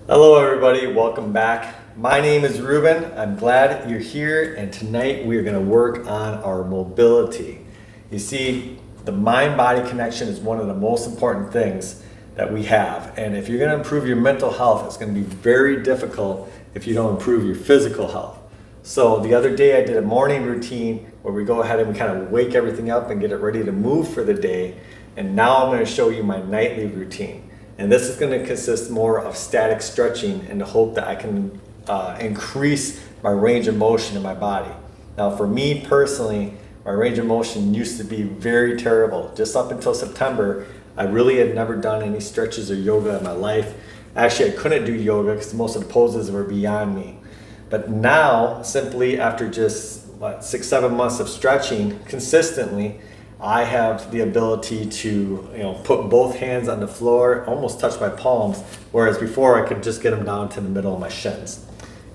Hello everybody, welcome back. My name is Ruben. I'm glad you're here, and tonight we are going to work on our mobility. You see, the mind-body connection is one of the most important things that we have, and if you're going to improve your mental health, it's going to be very difficult if you don't improve your physical health. So the other day I did a morning routine where we go ahead and we kind of wake everything up and get it ready to move for the day, and now I'm going to show you my nightly routine. And this is going to consist more of static stretching in the hope that I can increase my range of motion in my body. Now for me personally, my range of motion used to be very terrible. Just up until September, I really had never done any stretches or yoga in my life. Actually, I couldn't do yoga because most of the poses were beyond me. But now, simply after just 6-7 months of stretching consistently, I have the ability to put both hands on the floor, almost touch my palms, whereas before I could just get them down to the middle of my shins.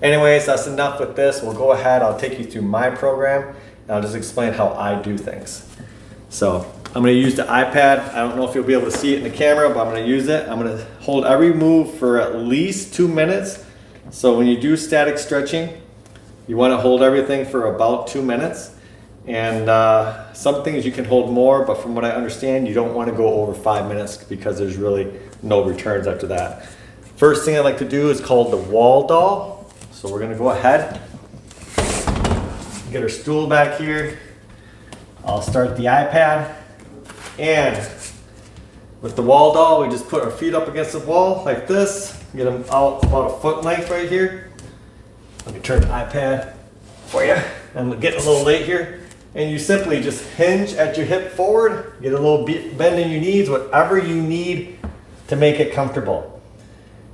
Anyways, that's enough with this. We'll go ahead, I'll take you through my program, and I'll just explain how I do things. So I'm going to use the iPad. I don't know if you'll be able to see it in the camera, but I'm going to use it. I'm going to hold every move for at least 2 minutes. So when you do static stretching, you want to hold everything for about 2 minutes. And some things you can hold more, but from what I understand, you don't want to go over 5 minutes because there's really no returns after that. First thing I like to do is called the wall doll. So we're going to go ahead, get our stool back here. I'll start the iPad, and with the wall doll, we just put our feet up against the wall like this, get them out about a foot length right here. Let me turn the iPad for you. I'm getting a little late here. And you simply just hinge at your hip forward, get a little bend in your knees, whatever you need to make it comfortable.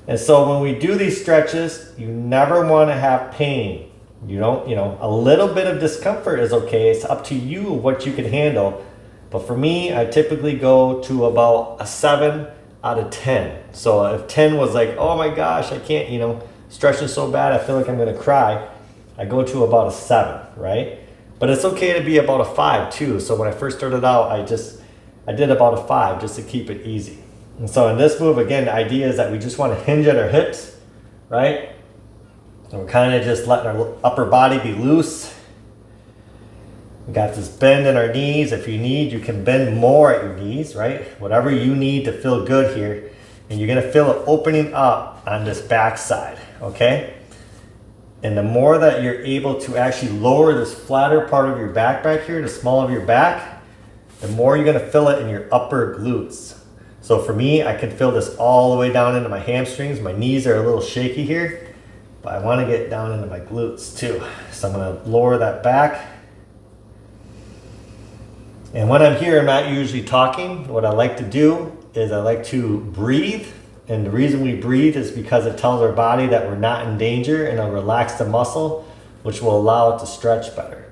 And so when we do these stretches, you never want to have pain. You don't, a little bit of discomfort is okay. It's up to you what you can handle. But for me, I typically go to about a 7 out of 10. So if 10 was like, oh my gosh, I can't, stretching so bad, I feel like I'm going to cry, I go to about a 7, right? But it's okay to be about a 5 too. So when I first started out, I did about a 5 just to keep it easy. And so in this move, again, the idea is that we just want to hinge at our hips, right? And we're kind of just letting our upper body be loose. We got this bend in our knees. If you need, you can bend more at your knees, right? Whatever you need to feel good here. And you're going to feel it opening up on this back side, okay? And the more that you're able to actually lower this flatter part of your back here, the small of your back, the more you're going to feel it in your upper glutes. So for me, I can feel this all the way down into my hamstrings. My knees are a little shaky here, but I want to get down into my glutes too. So I'm going to lower that back. And when I'm here, I'm not usually talking. What I like to do is I like to breathe. And the reason we breathe is because it tells our body that we're not in danger, and it'll relax the muscle, which will allow it to stretch better.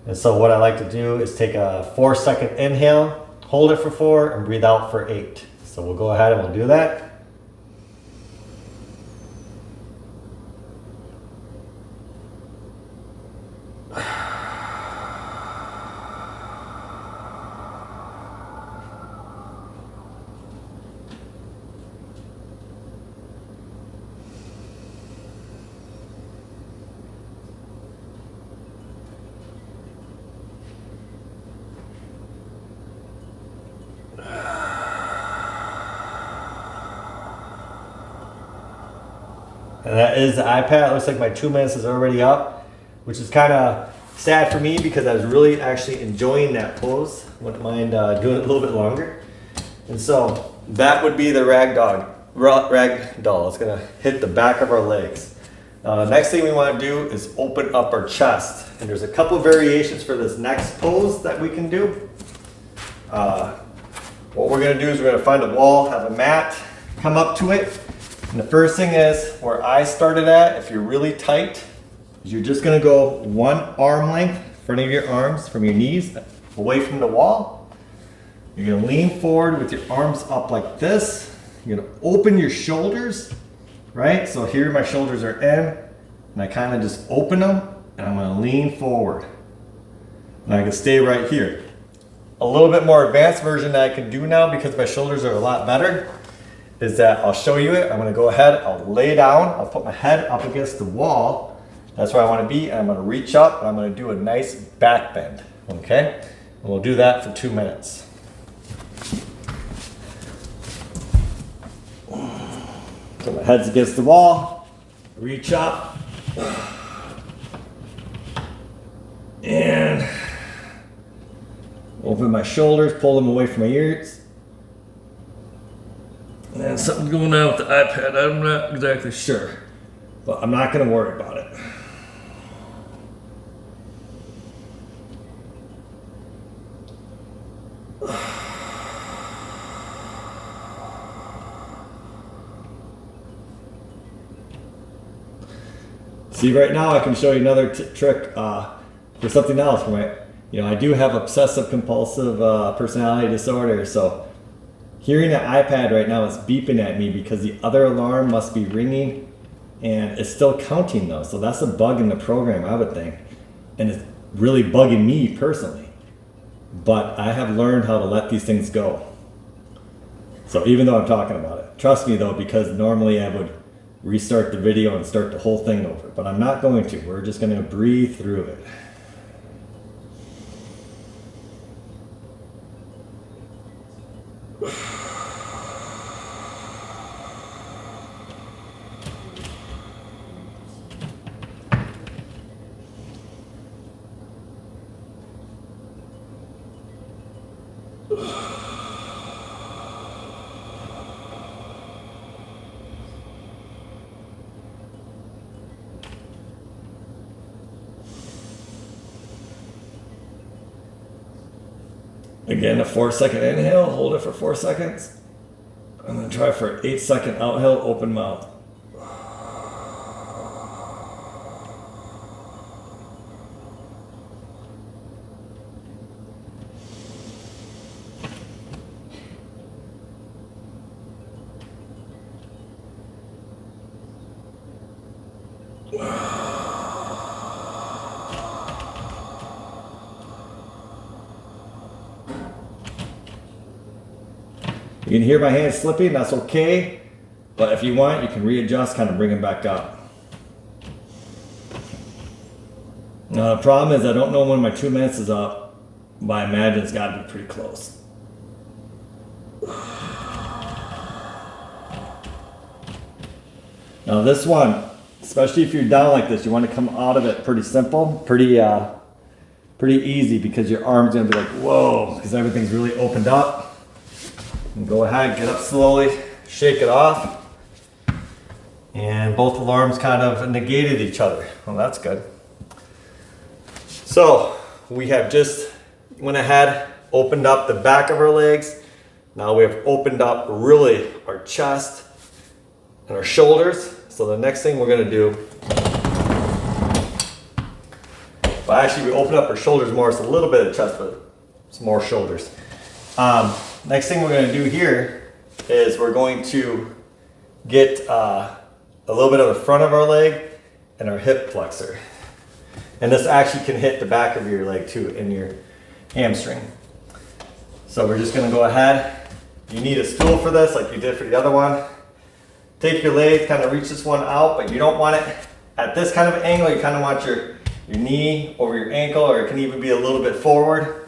And so what I like to do is take a 4-second inhale, hold it for 4, and breathe out for 8. So we'll go ahead and we'll do that. And that is the iPad. It looks like my 2 minutes is already up, which is kind of sad for me because I was really actually enjoying that pose. Wouldn't mind doing it a little bit longer. And so that would be the rag doll. It's going to hit the back of our legs. The next thing we want to do is open up our chest. And there's a couple variations for this next pose that we can do. What we're going to do is we're going to find a wall, have a mat, come up to it. And the first thing is, where I started at, if you're really tight, you're just going to go 1 arm length in front of your arms from your knees away from the wall. You're going to lean forward with your arms up like this. You're going to open your shoulders, right? So here my shoulders are in, and I kind of just open them, and I'm going to lean forward. And I can stay right here. A little bit more advanced version that I can do now because my shoulders are a lot better is that I'll show you it. I'm gonna go ahead, I'll lay down, I'll put my head up against the wall. That's where I wanna be, and I'm gonna reach up and I'm gonna do a nice back bend, okay? And we'll do that for 2 minutes. So my head's against the wall, reach up, and open my shoulders, pull them away from my ears. And something's going on with the iPad, I'm not exactly sure, but I'm not gonna worry about it. See, right now I can show you another trick for something else. I do have obsessive compulsive personality disorder, so hearing the iPad right now is beeping at me because the other alarm must be ringing and it's still counting though. So that's a bug in the program, I would think. And it's really bugging me personally. But I have learned how to let these things go. So even though I'm talking about it, trust me though, because normally I would restart the video and start the whole thing over, but I'm not going to. We're just going to breathe through it. Again, a 4-second inhale, hold it for 4 seconds. And then try for an 8-second outhale, open mouth. You can hear my hands slipping, that's okay. But if you want, you can readjust, kind of bring them back up. Now the problem is I don't know when my 2 minutes is up, but I imagine it's got to be pretty close. Now this one, especially if you're down like this, you want to come out of it pretty simple, pretty easy, because your arm's going to be like, whoa, because everything's really opened up. And go ahead, get up slowly, shake it off. And both alarms kind of negated each other. Well, that's good. So we have just went ahead, opened up the back of our legs. Now we have opened up really our chest and our shoulders. So the next thing we're gonna do, well actually we open up our shoulders more, it's a little bit of chest, but it's more shoulders. Next thing we're going to do here is we're going to get a little bit of the front of our leg and our hip flexor. And this actually can hit the back of your leg too, in your hamstring. So we're just going to go ahead. You need a stool for this like you did for the other one. Take your leg, kind of reach this one out, but you don't want it at this kind of angle. You kind of want your knee over your ankle, or it can even be a little bit forward.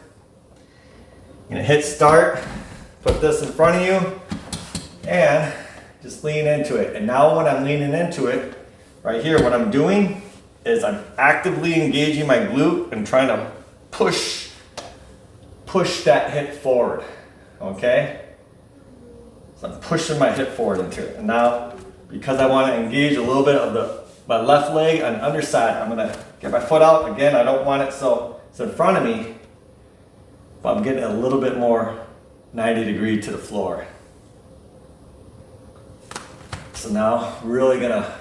You're going to hit start. Put this in front of you and just lean into it. And now when I'm leaning into it, right here, what I'm doing is I'm actively engaging my glute and trying to push that hip forward, okay? So I'm pushing my hip forward into it. And now, because I want to engage a little bit of my left leg on the underside, I'm gonna get my foot out. Again, I don't want it so it's in front of me, but I'm getting a little bit more 90 degree to the floor. So now really gonna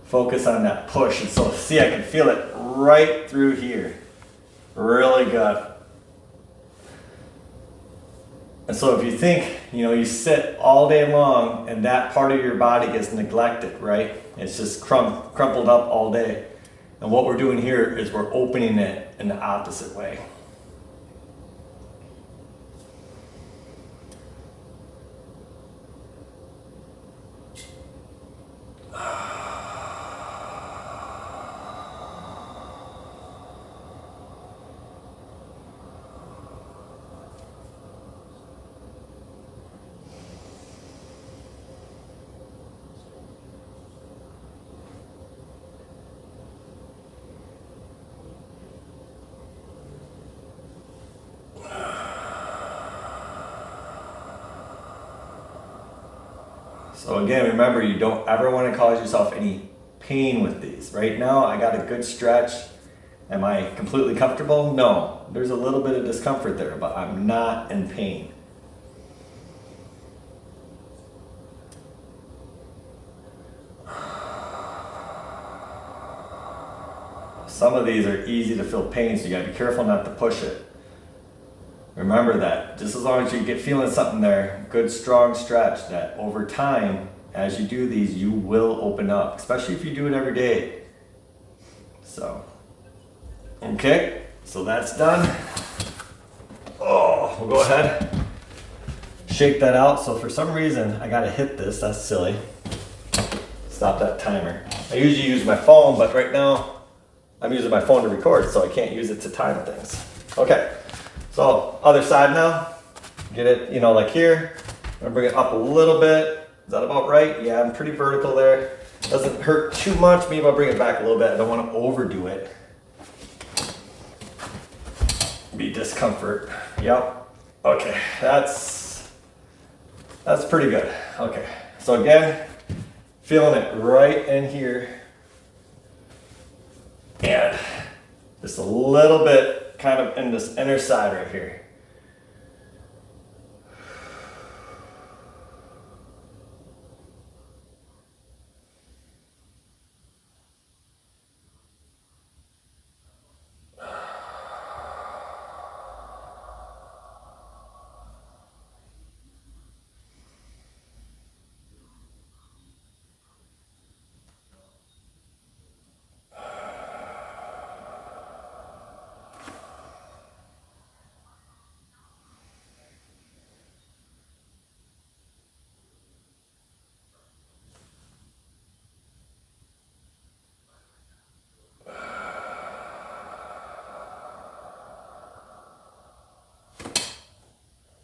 focus on that push. And so see, I can feel it right through here. Really good. And so if you think, you sit all day long and that part of your body gets neglected, right? It's just crumpled up all day. And what we're doing here is we're opening it in the opposite way. So again, remember, you don't ever want to cause yourself any pain with these. Right now, I got a good stretch. Am I completely comfortable? No. There's a little bit of discomfort there, but I'm not in pain. Some of these are easy to feel pain, so you gotta be careful not to push it. Remember that, just as long as you get feeling something there, good strong stretch, that over time, as you do these, you will open up, especially if you do it every day. So, okay, so that's done. Oh, we'll go ahead, shake that out. So for some reason, I gotta hit this, that's silly. Stop that timer. I usually use my phone, but right now, I'm using my phone to record, so I can't use it to time things. Okay, so other side now. Get it, you know, like here. I'm gonna bring it up a little bit. Is that about right? Yeah, I'm pretty vertical there. Doesn't hurt too much. Maybe I'll bring it back a little bit. I don't want to overdo it. Be discomfort. Yep. Okay, that's pretty good. Okay, so again, feeling it right in here. And just a little bit kind of in this inner side right here.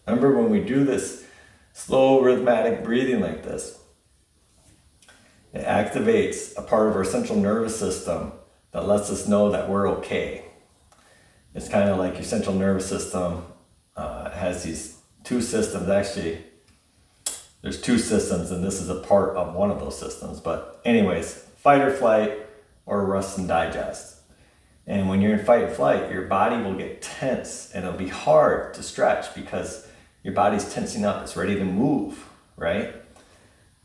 Remember, when we do this slow rhythmic breathing like this, it activates a part of our central nervous system that lets us know that we're okay. It's kind of like your central nervous system has these two systems. Actually, there's two systems, and this is a part of one of those systems. But anyways, fight or flight or rest and digest. And when you're in fight or flight, your body will get tense, and it'll be hard to stretch because your body's tensing up. It's ready to move, right?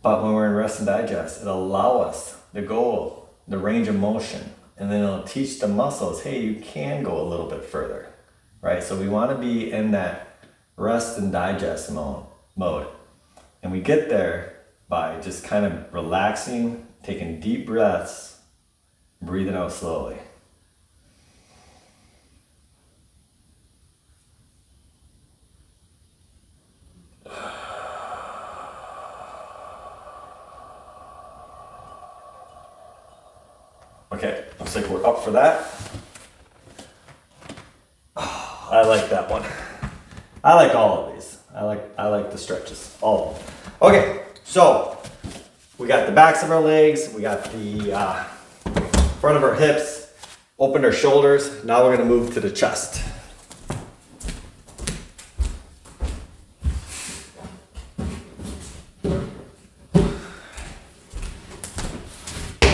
But when we're in rest and digest, it'll allow us the goal, the range of motion, and then it'll teach the muscles, hey, you can go a little bit further, right? So we want to be in that rest and digest mode. And we get there by just kind of relaxing, taking deep breaths, breathing out slowly. Okay, looks like we're up for that. Oh, I like that one. I like all of these. I like the stretches, all of them. Okay, so we got the backs of our legs, we got the front of our hips, opened our shoulders. Now we're gonna move to the chest.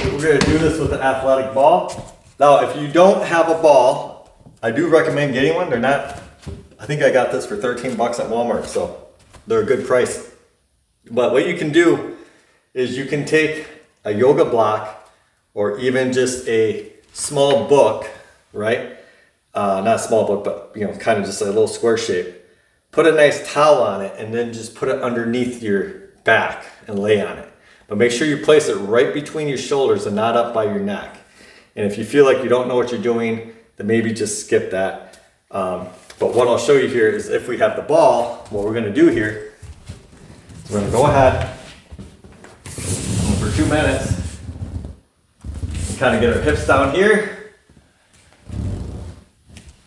We're gonna do this with an athletic ball. Now, if you don't have a ball, I do recommend getting one. They're not, I think I got this for 13 bucks at Walmart, so they're a good price. But what you can do is you can take a yoga block or even just a small book, right? Not a small book, but you know, kind of just a little square shape. Put a nice towel on it and then just put it underneath your back and lay on it. But make sure you place it right between your shoulders and not up by your neck. And if you feel like you don't know what you're doing, then maybe just skip that. But what I'll show you here is if we have the ball, what we're gonna do here is we're gonna go ahead for 2 minutes and kind of get our hips down here.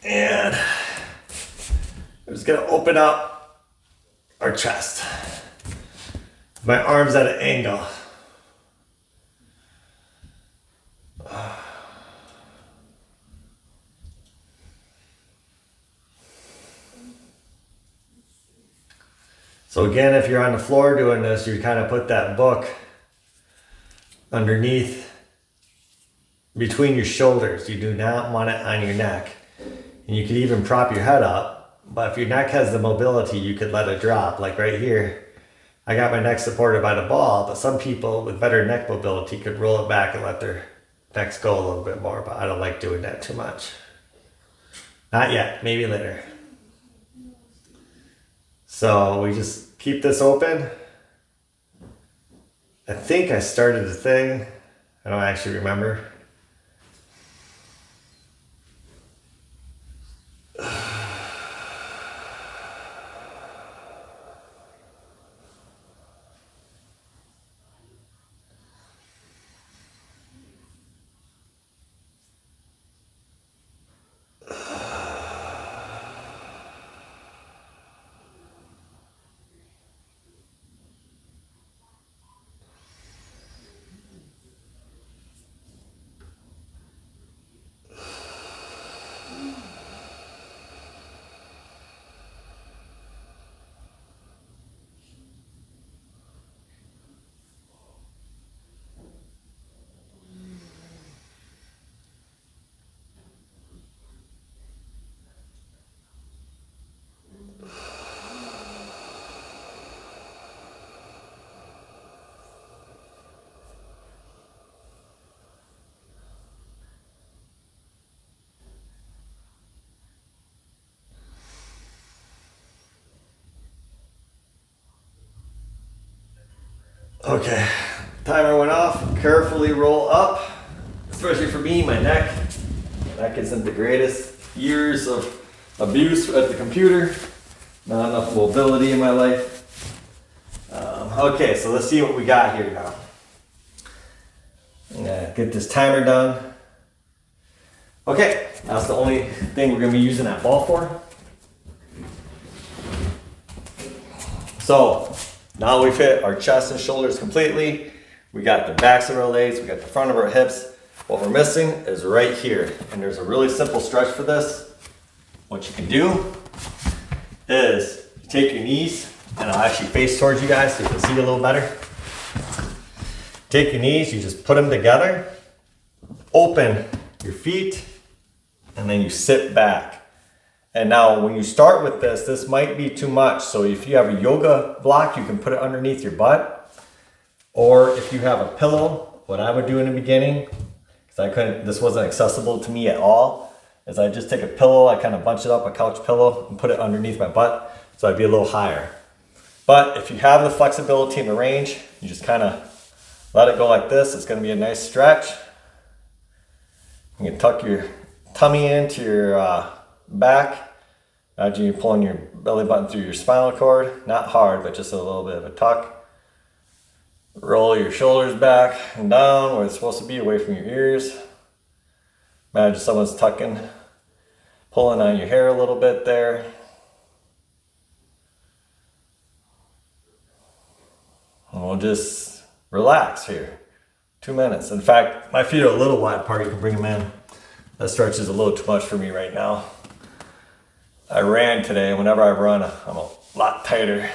And we're just gonna open up our chest. My arms at an angle. So again, if you're on the floor doing this, you kind of put that book underneath, between your shoulders. You do not want it on your neck. And you could even prop your head up, but if your neck has the mobility, you could let it drop. Like right here, I got my neck supported by the ball, but some people with better neck mobility could roll it back and let their necks go a little bit more, but I don't like doing that too much. Not yet, maybe later. So we just keep this open. I think I started the thing. I don't actually remember. Okay, timer went off. Carefully roll up, especially for me, my neck. My neck isn't the greatest. Years of abuse at the computer, not enough mobility in my life. Okay, so let's see what we got here now. I'm gonna get this timer done. Okay, that's the only thing we're gonna be using that ball for. So now we've hit our chest and shoulders completely. We got the backs of our legs, we got the front of our hips. What we're missing is right here. And there's a really simple stretch for this. What you can do is you take your knees, and I'll actually face towards you guys so you can see a little better. Take your knees, you just put them together, open your feet, and then you sit back. And now when you start with this, this might be too much. So if you have a yoga block, you can put it underneath your butt. Or if you have a pillow, what I would do in the beginning, because this wasn't accessible to me at all, is I just take a pillow, I kind of bunch it up, a couch pillow, and put it underneath my butt, so I'd be a little higher. But if you have the flexibility and the range, you just kind of let it go like this. It's going to be a nice stretch. You can tuck your tummy into your back. Imagine you're pulling your belly button through your spinal cord. Not hard, but just a little bit of a tuck. Roll your shoulders back and down where it's supposed to be, away from your ears. Imagine someone's tucking, pulling on your hair a little bit there. And we'll just relax here. 2 minutes. In fact, my feet are a little wide apart. You can bring them in. That stretch is a little too much for me right now. I ran today. Whenever I run, I'm a lot tighter.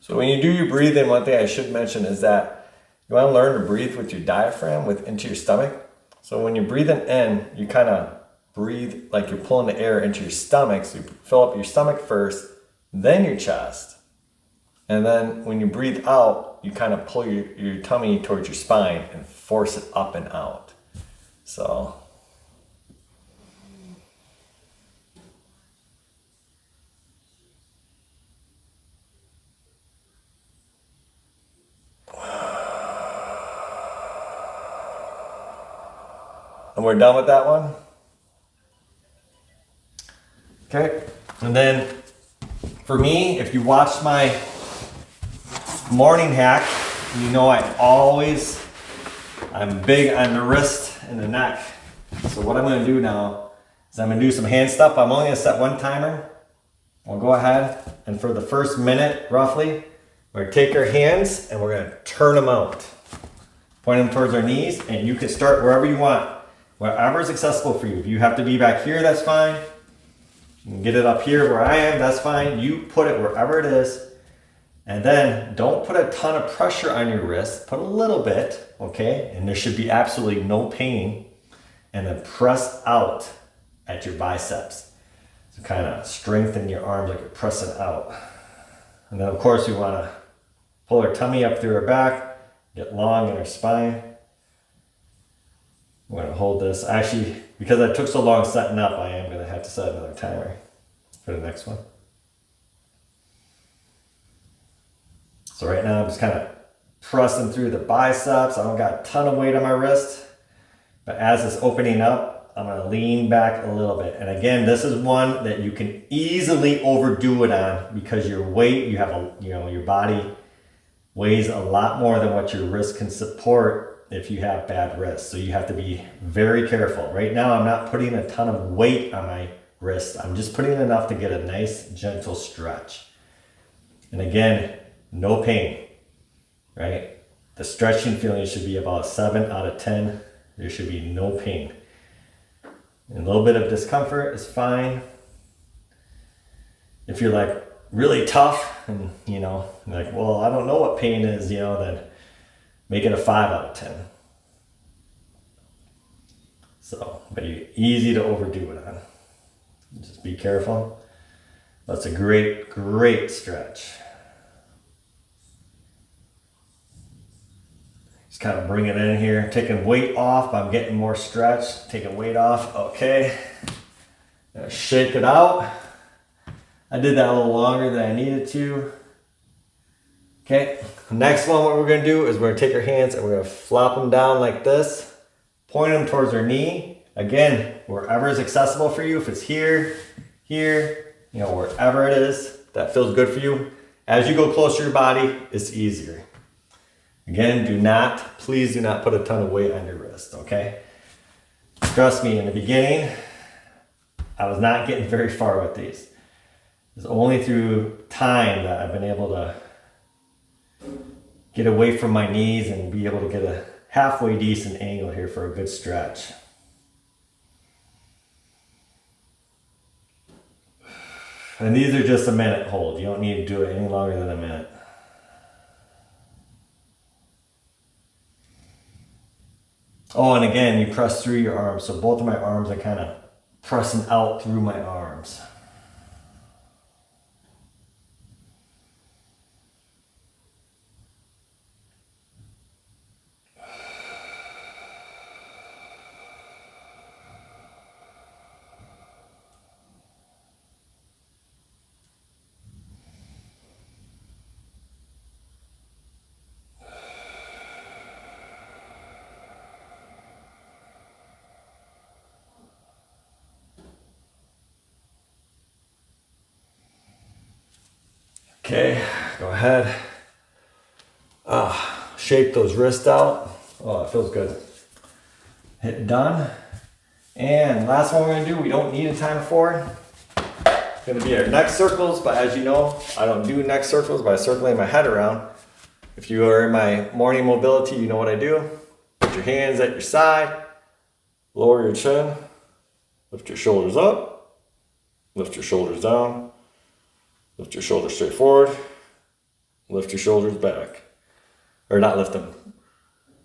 So when you do your breathing, one thing I should mention is that you want to learn to breathe with your diaphragm into your stomach. So when you're breathing in, you kind of breathe like you're pulling the air into your stomach. So you fill up your stomach first, then your chest. And then when you breathe out, you kind of pull your tummy towards your spine and force it up and out. So and we're done with that one. Okay, and then for me, if you watched my morning hack, you know I'm big on the wrist and the neck. So what I'm gonna do now is I'm gonna do some hand stuff. I'm only gonna set one timer. We'll go ahead and for the first minute, roughly, we're gonna take our hands and we're gonna turn them out. Point them towards our knees, and you can start wherever you want. Wherever is accessible for you. If you have to be back here, that's fine. You can get it up here where I am, that's fine. You put it wherever it is. And then don't put a ton of pressure on your wrist. Put a little bit, okay? And there should be absolutely no pain. And then press out at your biceps. So kind of strengthen your arms like you're pressing out. And then of course we want to pull our tummy up through our back, get long in our spine. We're going to hold this. Actually, because I took so long setting up, I am going to have to set another timer for the next one. So right now I'm just kind of pressing through the biceps. I don't got a ton of weight on my wrist, but as it's opening up, I'm gonna lean back a little bit. And again, this is one that you can easily overdo it on because your weight, your body weighs a lot more than what your wrist can support if you have bad wrists. So you have to be very careful. Right now, I'm not putting a ton of weight on my wrist. I'm just putting enough to get a nice, gentle stretch. And again, no pain, right? The stretching feeling should be about 7 out of 10. There should be no pain. And a little bit of discomfort is fine. If you're like really tough and like, well, I don't know what pain is, then make it a 5 out of 10. So, but easy to overdo it on. Just be careful. That's a great, great stretch. Just kind of bring it in here, taking weight off. I'm getting more stretch, taking weight off. Okay. Shake it out. I did that a little longer than I needed to. Okay. Next one, what we're going to do is we're going to take our hands and we're going to flop them down like this. Point them towards our knee. Again, wherever is accessible for you. If it's here, wherever it is that feels good for you. As you go closer to your body, it's easier. Again, please do not put a ton of weight on your wrist, okay? Trust me, in the beginning, I was not getting very far with these. It's only through time that I've been able to get away from my knees and be able to get a halfway decent angle here for a good stretch. And these are just a minute hold. You don't need to do it any longer than a minute. Oh, and again, you press through your arms. So both of my arms are kind of pressing out through my arms. Okay, go ahead. Shake those wrists out. Oh, it feels good. Hit done. And last one we're gonna do, we don't need a timer for. It's gonna be our neck circles, but as you know, I don't do neck circles by circling my head around. If you are in my morning mobility, you know what I do. Put your hands at your side, lower your chin, lift your shoulders up, lift your shoulders down, lift your shoulders straight forward, lift your shoulders back. Or not lift them.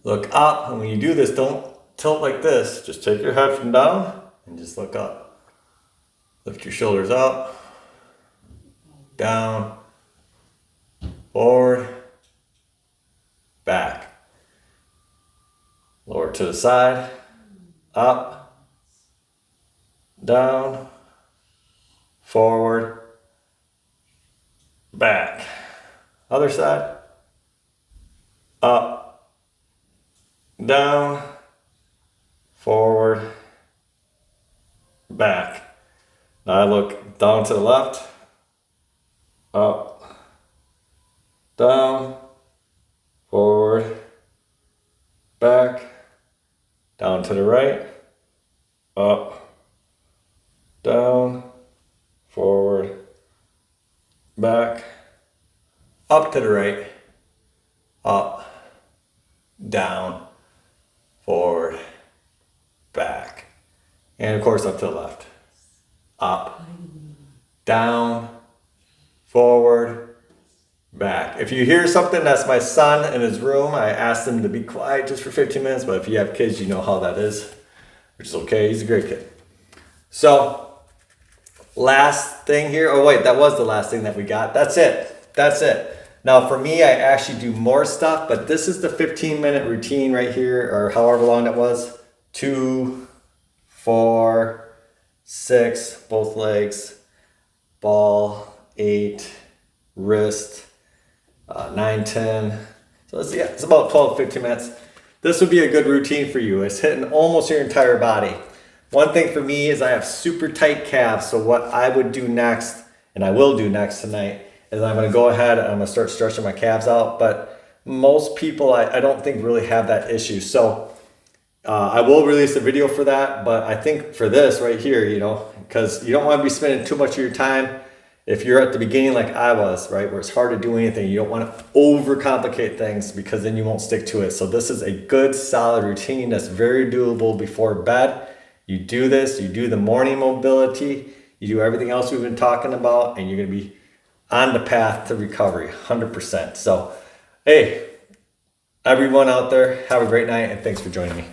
Look up, and when you do this, don't tilt like this. Just take your head from down and just look up. Lift your shoulders up, down, forward, back. Lower to the side, up, down, forward, back. Other side, up, down, forward, back. Now I look down to the left, up, down, forward, back, down to the right, up, down, forward, back, up to the right, up, down, forward, back. And of course up to the left. Up, down, forward, back. If you hear something, that's my son in his room. I asked him to be quiet just for 15 minutes, but if you have kids, you know how that is, which is okay. He's a great kid. So, last thing here. Oh wait, that was the last thing that we got. That's it. Now for me, I actually do more stuff, but this is the 15-minute routine right here, or however long that was. 2, 4, 6, both legs, ball, 8, wrist, 9, 10. So let's see, yeah, it's about 12, 15 minutes. This would be a good routine for you. It's hitting almost your entire body. One thing for me is I have super tight calves. So what I would do next, and I will do next tonight, is I'm gonna go ahead and I'm gonna start stretching my calves out. But most people, I don't think really have that issue. So I will release a video for that, but I think for this right here, because you don't want to be spending too much of your time if you're at the beginning like I was, right, where it's hard to do anything. You don't want to overcomplicate things because then you won't stick to it. So this is a good solid routine that's very doable before bed. You do this, you do the morning mobility, you do everything else we've been talking about, and you're going to be on the path to recovery 100%. So hey, everyone out there, have a great night and thanks for joining me.